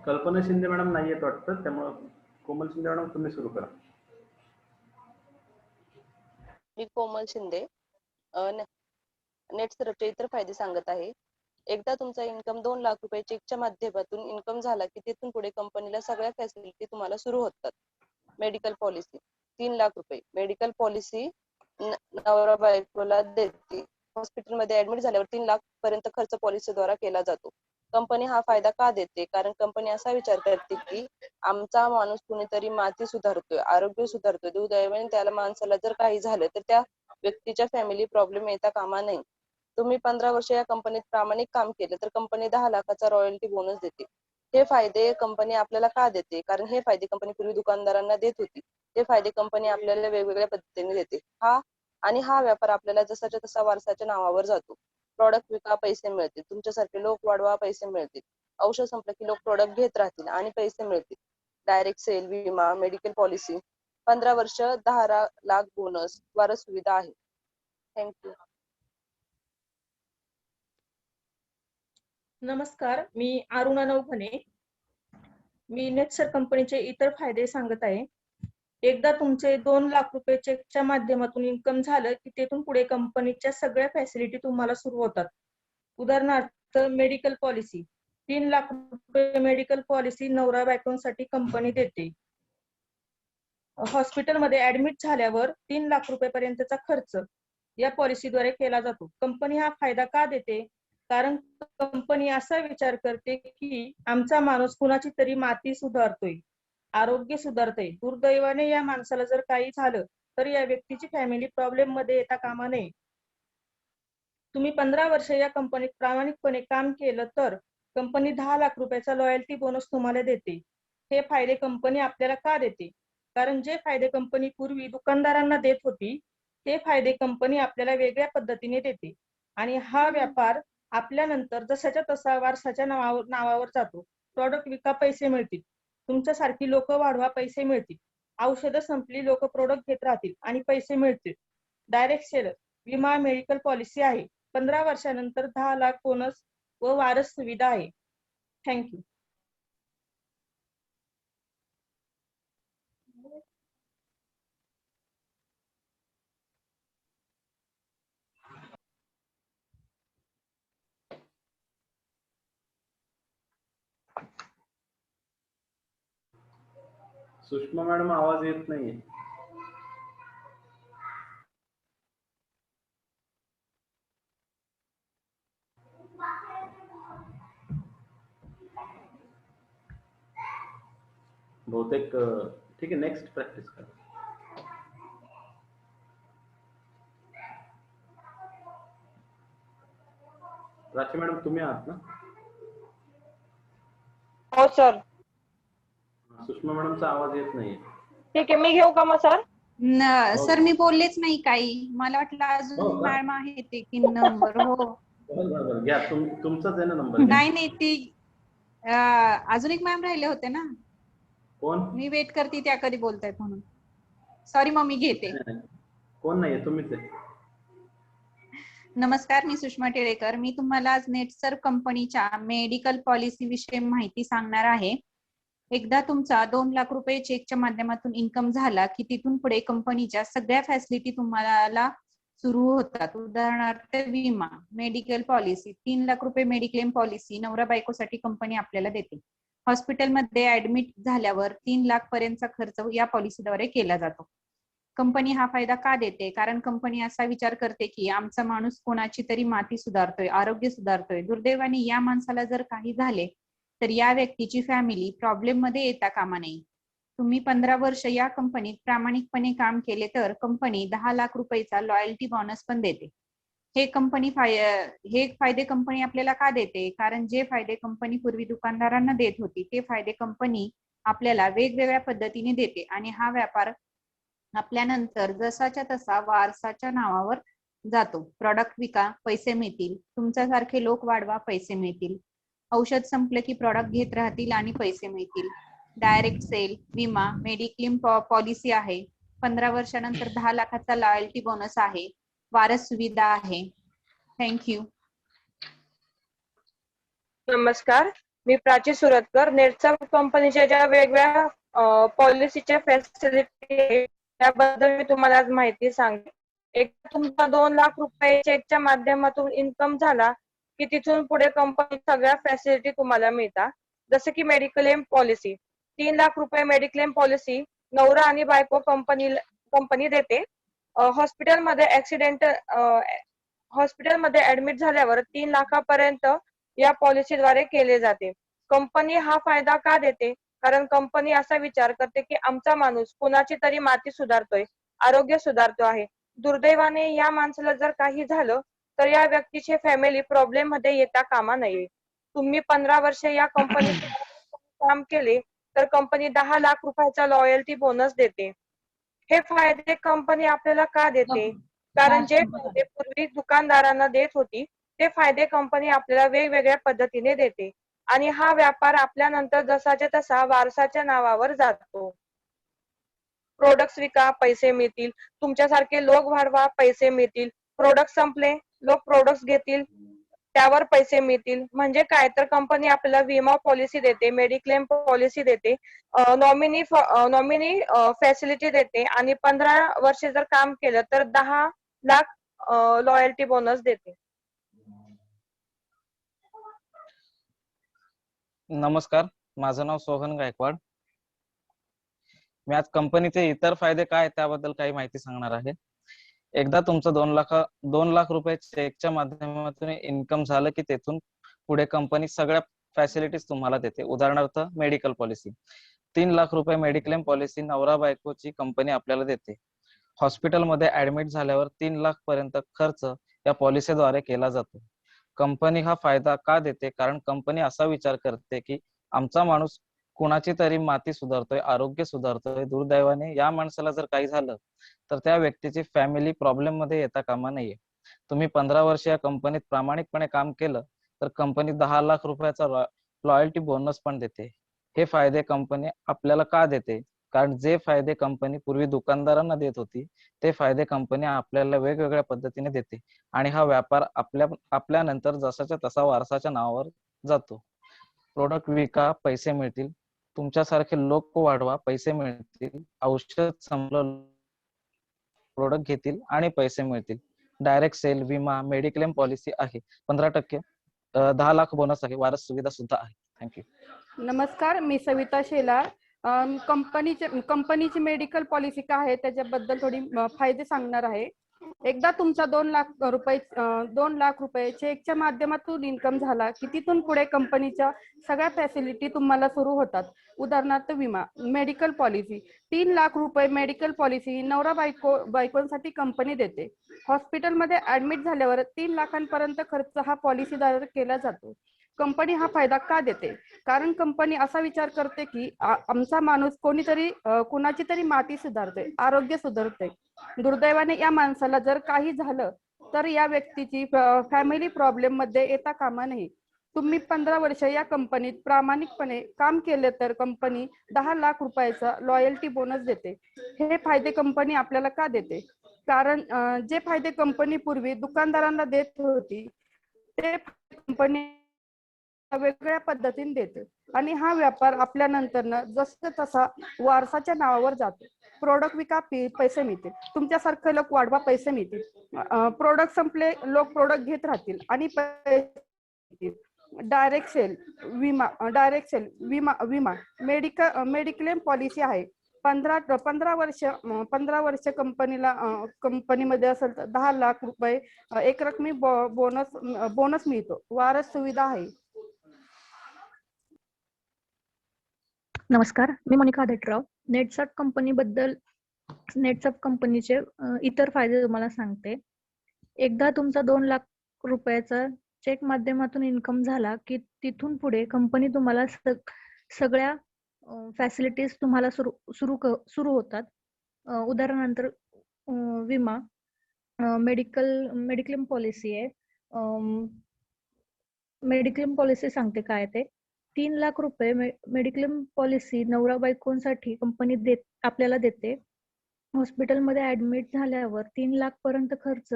कल्पना शिंदे मॅडम नाही येत वाटतं, त्यामुळे कोमल शिंदे मॅडम तुम्ही सुरू करा. मी कोमल शिंदे नेट सर्फचे इतर फायदे सांगत आहे. एकदा तुमचा इन्कम 2 लाख रुपये चेकच्या माध्यमातून इन्कम झाला की तिथून पुढे कंपनीला सगळ्या फॅसिलिटी तुम्हाला सुरू होतात. मेडिकल पॉलिसी 3 लाख रुपये मेडिकल पॉलिसी नवरा बायकोला देते. हॉस्पिटलमध्ये ऍडमिट झाल्यावर 3 लाख पर्यंत खर्च पॉलिसीद्वारा केला जातो. कंपनी हा फायदा का देते? कारण कंपनी असा विचार करते की आमचा माणूस कुणीतरी माती सुधारतोय, आरोग्य सुधारतोय, दुर्दैवाने त्याला माणसाला जर काही झालं तर त्या व्यक्तीच्या फॅमिली प्रॉब्लेम येता कामा नये. तुम्ही 15 वर्ष या कंपनीत प्रामाणिक काम केले तर कंपनी 10 लाखाचा रॉयल्टी बोनस देते. हे फायदे कंपनी आपल्याला का देते? कारण हे फायदे कंपनी पूर्वी दुकानदारांना देत होती. हे फायदे कंपनी आपल्याला वेगवेगळ्या पद्धतीने देते. हा व्यापार आपल्याला जसाच्या तसा वारसाच्या नावावर जातो. प्रॉडक्ट विका, पैसे मिळतील. तुमच्यासारखे लोक वाढवा, पैसे मिळतील. औषध संपलं की लोक प्रॉडक्ट घेत राहतील आणि पैसे मिळतील. डायरेक्ट सेल, विमा, मेडिकल पॉलिसी, 15 वर्ष 10 लाख बोनस, वारस सुविधा आहे. थँक्यू. नमस्कार, मी अरुणा नवघने. मी नेटसर कंपनीचे इतर फायदे सांगत आहे. एकदा तुमचे 2 लाख रुपये चेकच्या माध्यमातून इन्कम झालं की तेथून पुढे कंपनीच्या सगळ्या फॅसिलिटी तुम्हाला सुरू होतात. उदाहरणार्थ मेडिकल पॉलिसी 3 लाख रुपये मेडिकल पॉलिसी नवरा बायकोंसाठी कंपनी देते. हॉस्पिटलमध्ये ऍडमिट झाल्यावर 3 लाख रुपये पर्यंतचा खर्च या पॉलिसीद्वारे केला जातो. कंपनी हा फायदा का देते? कारण कंपनी असा विचार करते की आमचा माणूस कुणाची तरी माती सुधारतोय, आरोग्य सुधारतोय, दुर्दैवाने या माणसाला जर काही झालं तर या व्यक्तीची फॅमिली प्रॉब्लेम मध्ये येता कामा नये. तुम्ही 15 वर्ष या कंपनीत प्रामाणिकपणे काम केलं तर कंपनी 10 लाख रुपयाचा लॉयल्टी बोनस तुम्हाला देते. हे फायदे कंपनी आपल्याला का देते? कारण जे फायदे कंपनी पूर्वी दुकानदारांना देत होती ते फायदे कंपनी आपल्याला वेगळ्या पद्धतीने देते आणि हा व्यापार आपल्यानंतर जसाच्या तसा वारसाच्या नावावर जातो. प्रॉडक्ट विका, पैसे मिळतील. तुमच्यासारखी लोक वाढवा, पैसे मिळतील. औषधं संपली, लोक प्रोडक्ट घेत राहतील आणि पैसे मिळतील. डायरेक्ट सेल, विमा, मेडिकल पॉलिसी आहे. 15 वर्षानंतर 10 लाख बोनस व वारस सुविधा आहे. थँक्यू. सुषमा मॅडम आवाज येत नाहीये. बहुतेक ठीक आहे, नेक्स्ट प्रॅक्टिस करा. प्राची मॅडम तुम्ही आहात ना? हो सर. सुषमा मॅडमचा आवाज येत नाहीये. ठीक आहे, मी घेऊ का मग सर? सर मी बोललेच नाही काही. मला वाटलं अजून मॅडम आहे ते की नंबर. हो बरोबर, घ्या. तुमचाच आहे ना नंबर? नाही ती अजून एक मॅम राहिले होते ना. कोण? मी वेट करते त्या कधी बोलतायत म्हणून. सॉरी मग मी घेते. कोण नाहीये? तुम्हीच आहे. नमस्कार, मी सुषमा टिळेकर. मी तुम्हाला आज नेटसर कंपनीच्या मेडिकल पॉलिसी विषयी माहिती सांगणार आहे. एकदा तुमचा 2 लाख रुपये चेकच्या माध्यमातून इन्कम झाला की तिथून पुढे कंपनीच्या सगळ्या फॅसिलिटी तुम्हाला सुरू होतात. उदाहरणार्थ विमा, मेडिकल पॉलिसी 3 लाख रुपये मेडिक्लेम पॉलिसी नवरा बायकोसाठी कंपनी आपल्याला देते. हॉस्पिटलमध्ये ऍडमिट झाल्यावर 3 लाख पर्यंतचा खर्च या पॉलिसीद्वारे केला जातो. कंपनी हा फायदा का देते? कारण कंपनी असा विचार करते की आमचा माणूस कोणाची तरी माती सुधारतोय, आरोग्य सुधारतोय, दुर्दैवाने या माणसाला जर काही झाले तर या व्यक्तीची फॅमिली प्रॉब्लेम मध्ये येता कामा नये. तुम्ही 15 वर्ष या कंपनीत प्रामाणिकपणे काम केले तर कंपनी 10 लाख रुपयाचा लॉयल्टी बोनस पण देते. हे फायदे कंपनी आपल्याला का देते? कारण जे फायदे कंपनी पूर्वी दुकानदारांना देत होती ते फायदे कंपनी आपल्याला वेगवेगळ्या पद्धतीने देते आणि हा व्यापार आपल्यानंतर जसाच्या तसा वारसाच्या नावावर जातो. प्रॉडक्ट विका, पैसे मिळतील. तुमच्यासारखे लोक वाढवा, पैसे मिळतील. औषध संपलं की प्रॉडक्ट घेत राहतील आणि पैसे मिळतील. डायरेक्ट सेल, विमा, मेडिक्लेम पॉलिसी आहे. 15 वर्षानंतर 10 लाखाचा लॉयल्टी बोनस आहे. वारस सुविधा आहे. थँक्यू. नमस्कार, मी प्राची सुरतकर. नेटसर्फ कंपनीच्या ज्या वेगवेगळ्या पॉलिसीच्या फॅसिलिटी त्याबद्दल मी तुम्हाला आज माहिती सांगते. एक तुमचा 2 लाख रुपये चेकच्या माध्यमातून इन्कम झाला की तिथून पुढे कंपनी सगळ्या फॅसिलिटी तुम्हाला मिळतात. जसं की मेडिक्लेम पॉलिसी, 3 लाख रुपये मेडिक्लेम पॉलिसी नवरा आणि बायको कंपनी देते. हॉस्पिटलमध्ये ऍडमिट झाल्यावर 3 लाखापर्यंत या पॉलिसीद्वारे केले जाते. कंपनी हा फायदा का देते? कारण कंपनी असा विचार करते की आमचा माणूस कुणाची तरी माती सुधारतोय, आरोग्य सुधारतो आहे. दुर्दैवाने या माणसाला जर काही झालं तर या व्यक्तीचे फॅमिली प्रॉब्लेम मध्ये येता कामा नये. तुम्ही 15 वर्ष या कंपनीत काम केले तर कंपनी 10 लाख रुपयाचा लॉयल्टी बोनस देते. हे फायदे कंपनी आपल्याला का देते? कारण जे फायदे पूर्वी दुकानदारांना देत होती ते फायदे कंपनी आपल्याला वेगवेगळ्या पद्धतीने देते आणि हा व्यापार आपल्यानंतर जसाच्या तसा वारसाच्या नावावर जातो. प्रोडक्ट्स विका, पैसे मिळतील. तुमच्यासारखे लोक वाढवा, पैसे मिळतील. प्रोडक्ट संपले, लोक प्रोडक्ट्स घेतील, त्यावर पैसे मिळतील. म्हणजे काय तर कंपनी आपल्याला विमा पॉलिसी देते, मेडिक्लेम पॉलिसी देते, नॉमिनी फॅसिलिटी देते आणि 15 वर्ष जर काम केलं तर 10 लाख लॉयल्टी बोनस देते. नमस्कार, माझं नाव सोहन गायकवाड. मी आज कंपनीचे इतर फायदे काय त्याबद्दल काही माहिती सांगणार आहे. एकदा तुमचं 2 लाख रुपये चेकच्या माध्यमातून इन्कम झालं की तेथून पुढे कंपनी सगळ्या फॅसिलिटीज तुम्हाला देते. उदाहरणार्थ मेडिकल पॉलिसी, 3 लाख रुपये मेडिक्लेम पॉलिसी नवरा बायकोची कंपनी आपल्याला देते. हॉस्पिटलमध्ये ऍडमिट झाल्यावर 3 लाख पर्यंत खर्च या पॉलिसीद्वारे केला जातो. कंपनी हा फायदा का देते? कारण कंपनी असा विचार करते की आमचा माणूस कुणाची तरी माती सुधारतोय, आरोग्य सुधारतोय. दुर्दैवाने या माणसाला जर काही झालं तर त्या व्यक्तीची फॅमिली प्रॉब्लेम मध्ये येता कामा नये. तुम्ही 15 वर्ष या कंपनीत प्रामाणिकपणे काम केलं तर कंपनी 10 लाख रुपयाचा लॉयल्टी बोनस पण देते. हे फायदे कंपनी आपल्याला का देते? कारण जे फायदे कंपनी पूर्वी दुकानदारांना देत होती ते फायदे कंपनी आपल्याला वेगवेगळ्या पद्धतीने देते आणि हा व्यापार आपल्यानंतर जसाच्या तसा वारसाच्या नावावर जातो. प्रोडक्ट विका, पैसे मिळतील. तुमच्यासारखे लोक वाढवा, पैसे मिळतील. औषध संपलं, प्रोडक्ट घेतील आणि पैसे मिळतील. डायरेक्ट सेल, विमा, मेडिक्लेम पॉलिसी आहे. 15% 10 लाख बोनस आहे. वारस सुविधा सुद्धा आहे. थँक्यू. नमस्कार, मी सविता शेलार. कंपनीची मेडिकल पॉलिसी काय आहे त्याच्याबद्दल थोडी फायदे सांगणार आहे. एकदा तुमचा 2 लाख रुपये चेकच्या माध्यमातून इन्कम झाला की तिथून पुढे कंपनीच्या सगळ्या फॅसिलिटी तुम्हाला सुरू होतात. उदाहरणार्थ विमा, मेडिकल पॉलिसी, 3 लाख रुपये मेडिकल पॉलिसी नवरा बायकोंसाठी कंपनी देते. हॉस्पिटलमध्ये ऍडमिट झाल्यावर 3 लाखांपर्यंत खर्च हा पॉलिसीद्वारे केला जातो. कंपनी हा फायदा का देते? कारण कंपनी असा विचार करते की आमचा माणूस कुणाची तरी माती सुधारते, आरोग्य सुधारते. दुर्दैवाने या माणसाला जर काही झालं तर या व्यक्तीची फॅमिली प्रॉब्लेम मध्ये येता कामा नये. तुम्ही 15 वर्ष या कंपनीत प्रामाणिकपणे काम केले तर कंपनी 10 लाख रुपयाचा लॉयल्टी बोनस देते. हे फायदे कंपनी आपल्याला का देते? कारण जे फायदे कंपनी पूर्वी दुकानदारांना देत होती ते कंपनी वेगळ्या पद्धतीने देते आणि हा व्यापार आपल्यानंतर जसं तसा वारसाच्या नावावर जातो. प्रोडक्ट विका, पैसे मिळतील. तुमच्यासारखे लोक वाढवा, पैसे मिळतील. प्रोडक्ट संपले, लोक प्रोडक्ट घेत राहतील आणि पैसे मिळतील. डायरेक्ट सेल, विमा, मेडिक्लेम पॉलिसी आहे. 15 वर्ष कंपनीमध्ये असेल तर 10 लाख रुपये एक रकमी बोनस मिळतो. वारस सुविधा आहे. नमस्कार, मी मोनिका आदेटराव. नेटसर्फ कंपनीचे इतर फायदे तुम्हाला सांगते. एकदा तुमचा 2 लाख रुपयाचा चेक माध्यमातून इन्कम झाला की तिथून पुढे कंपनी तुम्हाला सगळ्या फॅसिलिटीज तुम्हाला सुरू होतात. उदाहरणार्थ विमा, मेडिक्लेम पॉलिसी आहे. मेडिक्लेम पॉलिसी सांगते काय ते. 3 लाख रुपये मेडिक्लेम पॉलिसी नवरा बायकोंसाठी कंपनी आपल्याला देते. हॉस्पिटलमध्ये ऍडमिट झाल्यावर 3 लाख पर्यंत खर्च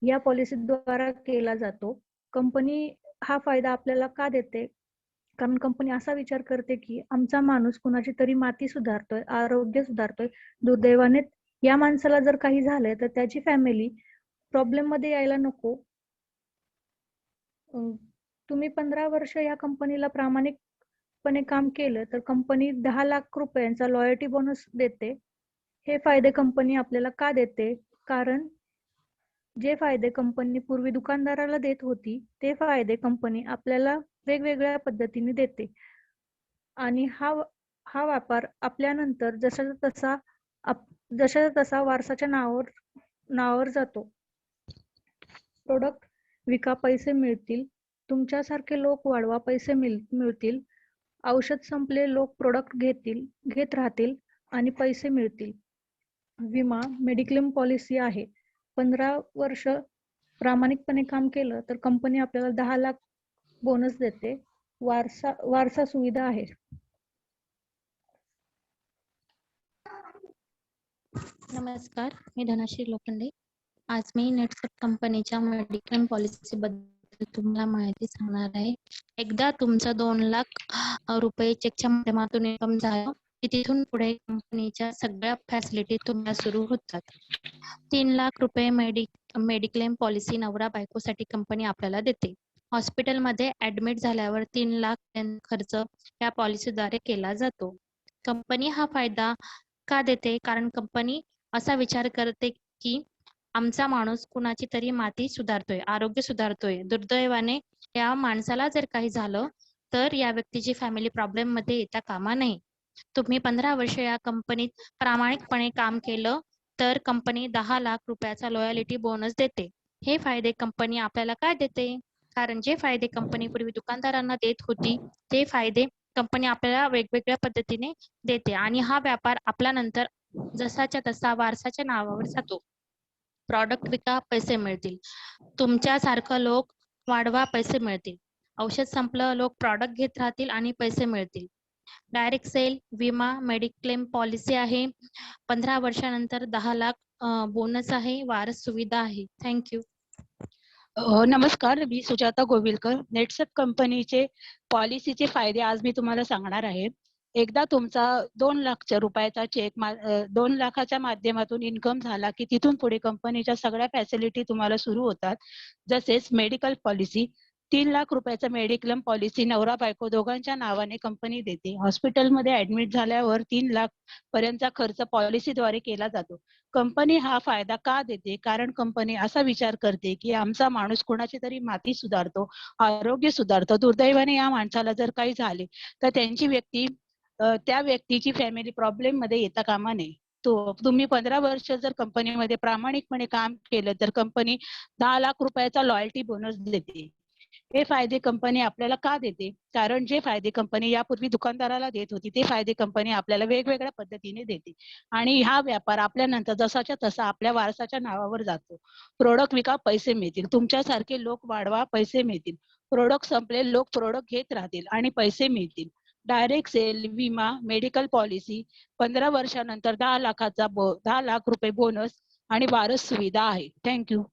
या पॉलिसीद्वारे केला जातो. कंपनी हा फायदा आपल्याला का देते? कारण कंपनी असा विचार करते की आमचा माणूस कुणाची तरी माती सुधारतोय, आरोग्य सुधारतोय. दुर्दैवाने या माणसाला जर काही झालंय तर त्याची फॅमिली प्रॉब्लेम मध्ये यायला नको. तुम्ही 15 वर्ष या कंपनीला प्रामाणिकपणे काम केलं तर कंपनी 10 लाख रुपयांचा लॉयल्टी बोनस देते. हे फायदे कंपनी आपल्याला का देते? कारण जे फायदे कंपनी पूर्वी दुकानदाराला देत होती ते फायदे कंपनी आपल्याला वेगवेगळ्या पद्धतीने देते. आणि हा व्यापार आपल्यानंतर जसा तसा वारसाच्या नावावर जातो. प्रोडक्ट विका, पैसे मिळतील. तुमच्यासारखे लोक वाढवा, पैसे मिळतील. औषध संपले, लोक प्रोडक्ट घेत राहतील आणि पैसे मिळतील. विमा, मेडिक्लेम पॉलिसी आहे. 15 वर्ष प्रामाणिकपणे काम केलं तर कंपनी आपल्याला 10 लाख बोनस देते. वारसा सुविधा आहे. नमस्कार, मी धनश्री लोखंडे. आज मी नेटसेट कंपनीच्या मेडिक्लेम पॉलिसी बद्दल तुम्हाला माहिती सांगणार आहे. एकदा तुमचा 2 लाख रुपये चेकच्या माध्यमातून इन्कम झालं की तिथून पुढे कंपनीच्या सगळ्या फॅसिलिटी तुम्हाला सुरू होतात. 3 लाख रुपये मेडिक्लेम पॉलिसी नवरा बायकोसाठी कंपनी आपल्याला देते. हॉस्पिटलमध्ये ऍडमिट झाल्यावर 3 लाख खर्च या पॉलिसीद्वारे केला जातो. कंपनी हा फायदा का देते? कारण कंपनी असा विचार करते की आमचा माणूस कुणाची तरी माती सुधारतोय, आरोग्य सुधारतोय. दुर्दैवाने या माणसाला जर काही झालं तर या व्यक्तीची फॅमिली प्रॉब्लेम मध्ये येता कामा नये. तुम्ही 15 वर्ष या कंपनीत प्रामाणिकपणे काम केलं तर कंपनी 10 लाख रुपयाचा लॉयलिटी बोनस देते. हे फायदे कंपनी आपल्याला काय देते? कारण जे फायदे कंपनी पूर्वी दुकानदारांना देत होती ते फायदे कंपनी आपल्याला वेगवेगळ्या पद्धतीने देते. आणि हा व्यापार आपल्यानंतर जसाच्या तसा वारसाच्या नावावर जातो. प्रॉडक्ट विका, पैसे मिळतील. तुमच्यासारखं लोक वाढवा, पैसे मिळतील. औषध संपलं, लोक प्रॉडक्ट घेत राहतील आणि पैसे मिळतील. डायरेक्ट सेल, विमा, मेडिक्लेम पॉलिसी आहे. 15 वर्षानंतर 10 लाख बोनस आहे. वारस सुविधा आहे. थँक्यू. नमस्कार, मी सुजाता गोविलकर. नेटसेट कंपनीचे पॉलिसीचे फायदे आज मी तुम्हाला सांगणार आहे. एकदा तुमचा 2 लाख रुपयाचा चेक 2 लाखाच्या माध्यमातून इन्कम झाला की तिथून पुढे कंपनीच्या सगळ्या फॅसिलिटी तुम्हाला सुरू होतात. जसेच मेडिकल पॉलिसी, 3 लाख रुपयाचा मेडिक्लेम पॉलिसी नवरा बायको दोघांच्या नावाने कंपनी देते. हॉस्पिटलमध्ये ऍडमिट झाल्यावर 3 लाख पर्यंतचा खर्च पॉलिसीद्वारे केला जातो. कंपनी हा फायदा का देते? कारण कंपनी असा विचार करते की आमचा माणूस कोणाची तरी माती सुधारतो, आरोग्य सुधारतो. दुर्दैवाने या माणसाला जर काही झाले तर त्या व्यक्तीची फॅमिली प्रॉब्लेम मध्ये येता कामा नये. तुम्ही 15 वर्ष जर कंपनीमध्ये प्रामाणिकपणे काम केलं तर कंपनी 10 लाख रुपयाचा लॉयल्टी बोनस देते. हे फायदे कंपनी आपल्याला का देते? कारण जे फायदे कंपनी यापूर्वी दुकानदाराला देत होती ते फायदे कंपनी आपल्याला वेगवेगळ्या पद्धतीने देते. आणि हा व्यापार आपल्यानंतर जसाच्या तसा आपल्या वारसाच्या नावावर जातो. प्रोडक्ट विका, पैसे मिळतील. तुमच्यासारखे लोक वाढवा, पैसे मिळतील. प्रोडक्ट संपले, लोक प्रोडक्ट घेत राहतील आणि पैसे मिळतील. डायरेक्ट सेल, विमा, मेडिकल पॉलिसी, 15 वर्षानंतर 10 लाख रुपये बोनस आणि वारस सुविधा आहे. थँक्यू.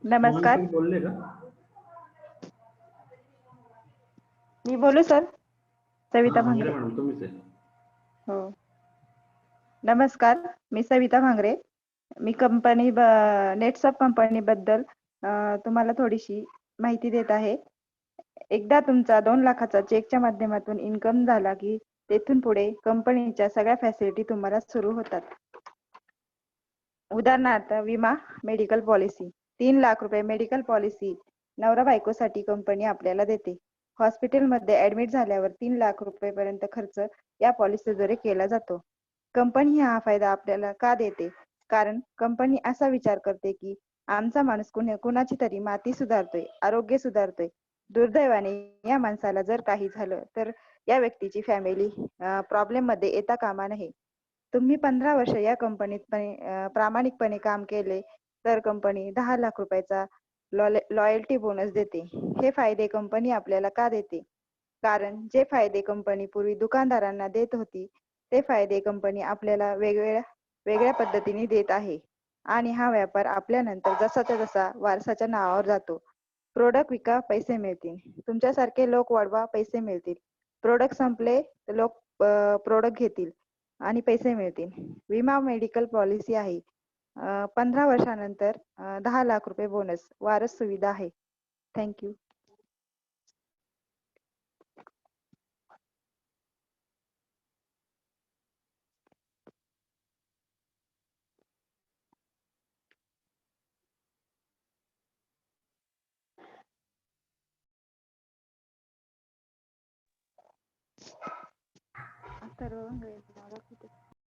नमस्कार, मोहन बोलले का? मी बोलू सर? सविता हा, भांगरे. मॅडम तुम्हीच आहे. हो, नमस्कार, मी सविता भांगरे. मी नेटसप कंपनी बद्दल तुम्हाला थोडीशी माहिती देत आहे. एकदा तुमचा 2 लाखाचा चेकच्या माध्यमातून इन्कम झाला की तेथून पुढे कंपनीच्या सगळ्या फॅसिलिटी तुम्हाला सुरू होतात. उदाहरणार्थ विमा, मेडिकल पॉलिसी. 3 लाख रुपये मेडिकल पॉलिसी नवरा बायकोसाठी कंपनी आपल्याला देते. हॉस्पिटलमध्ये ऍडमिट झाल्यावर 3 लाख रुपयेपर्यंत खर्च या पॉलिसीद्वारे केला जातो. कंपनी हा फायदा आपल्याला का देते? कारण कंपनी असा विचार करते की आमचा माणूस कुणाची तरी माती सुधारतोय, आरोग्य सुधारतोय. दुर्दैवाने या माणसाला जर काही झालं तर या व्यक्तीची फॅमिली प्रॉब्लेम मध्ये येता कामा नये. तुम्ही 15 वर्ष या कंपनीत प्रामाणिकपणे काम केले तर कंपनी 10 लाख रुपयाचा लॉयल्टी बोनस देते. हे फायदे कंपनी आपल्याला का देते? कारण जे फायदे कंपनी पूर्वी दुकानदारांना देत होती ते फायदे कंपनी आपल्याला वेगळ्या पद्धतीने देत आहे आणि हा व्यापार आपल्यानंतर जसाच्या तसा वारसाच्या नावावर जातो. प्रोडक्ट विका पैसे मिळतील. तुमच्यासारखे लोक वाढवा पैसे मिळतील. प्रोडक्ट संपले तर लोक प्रोडक्ट घेतील आणि पैसे मिळतील. विमा मेडिकल पॉलिसी आहे. 15 वर्षानंतर 10 लाख रुपये बोनस वारस सुविधा आहे. थँक्यू. सर्व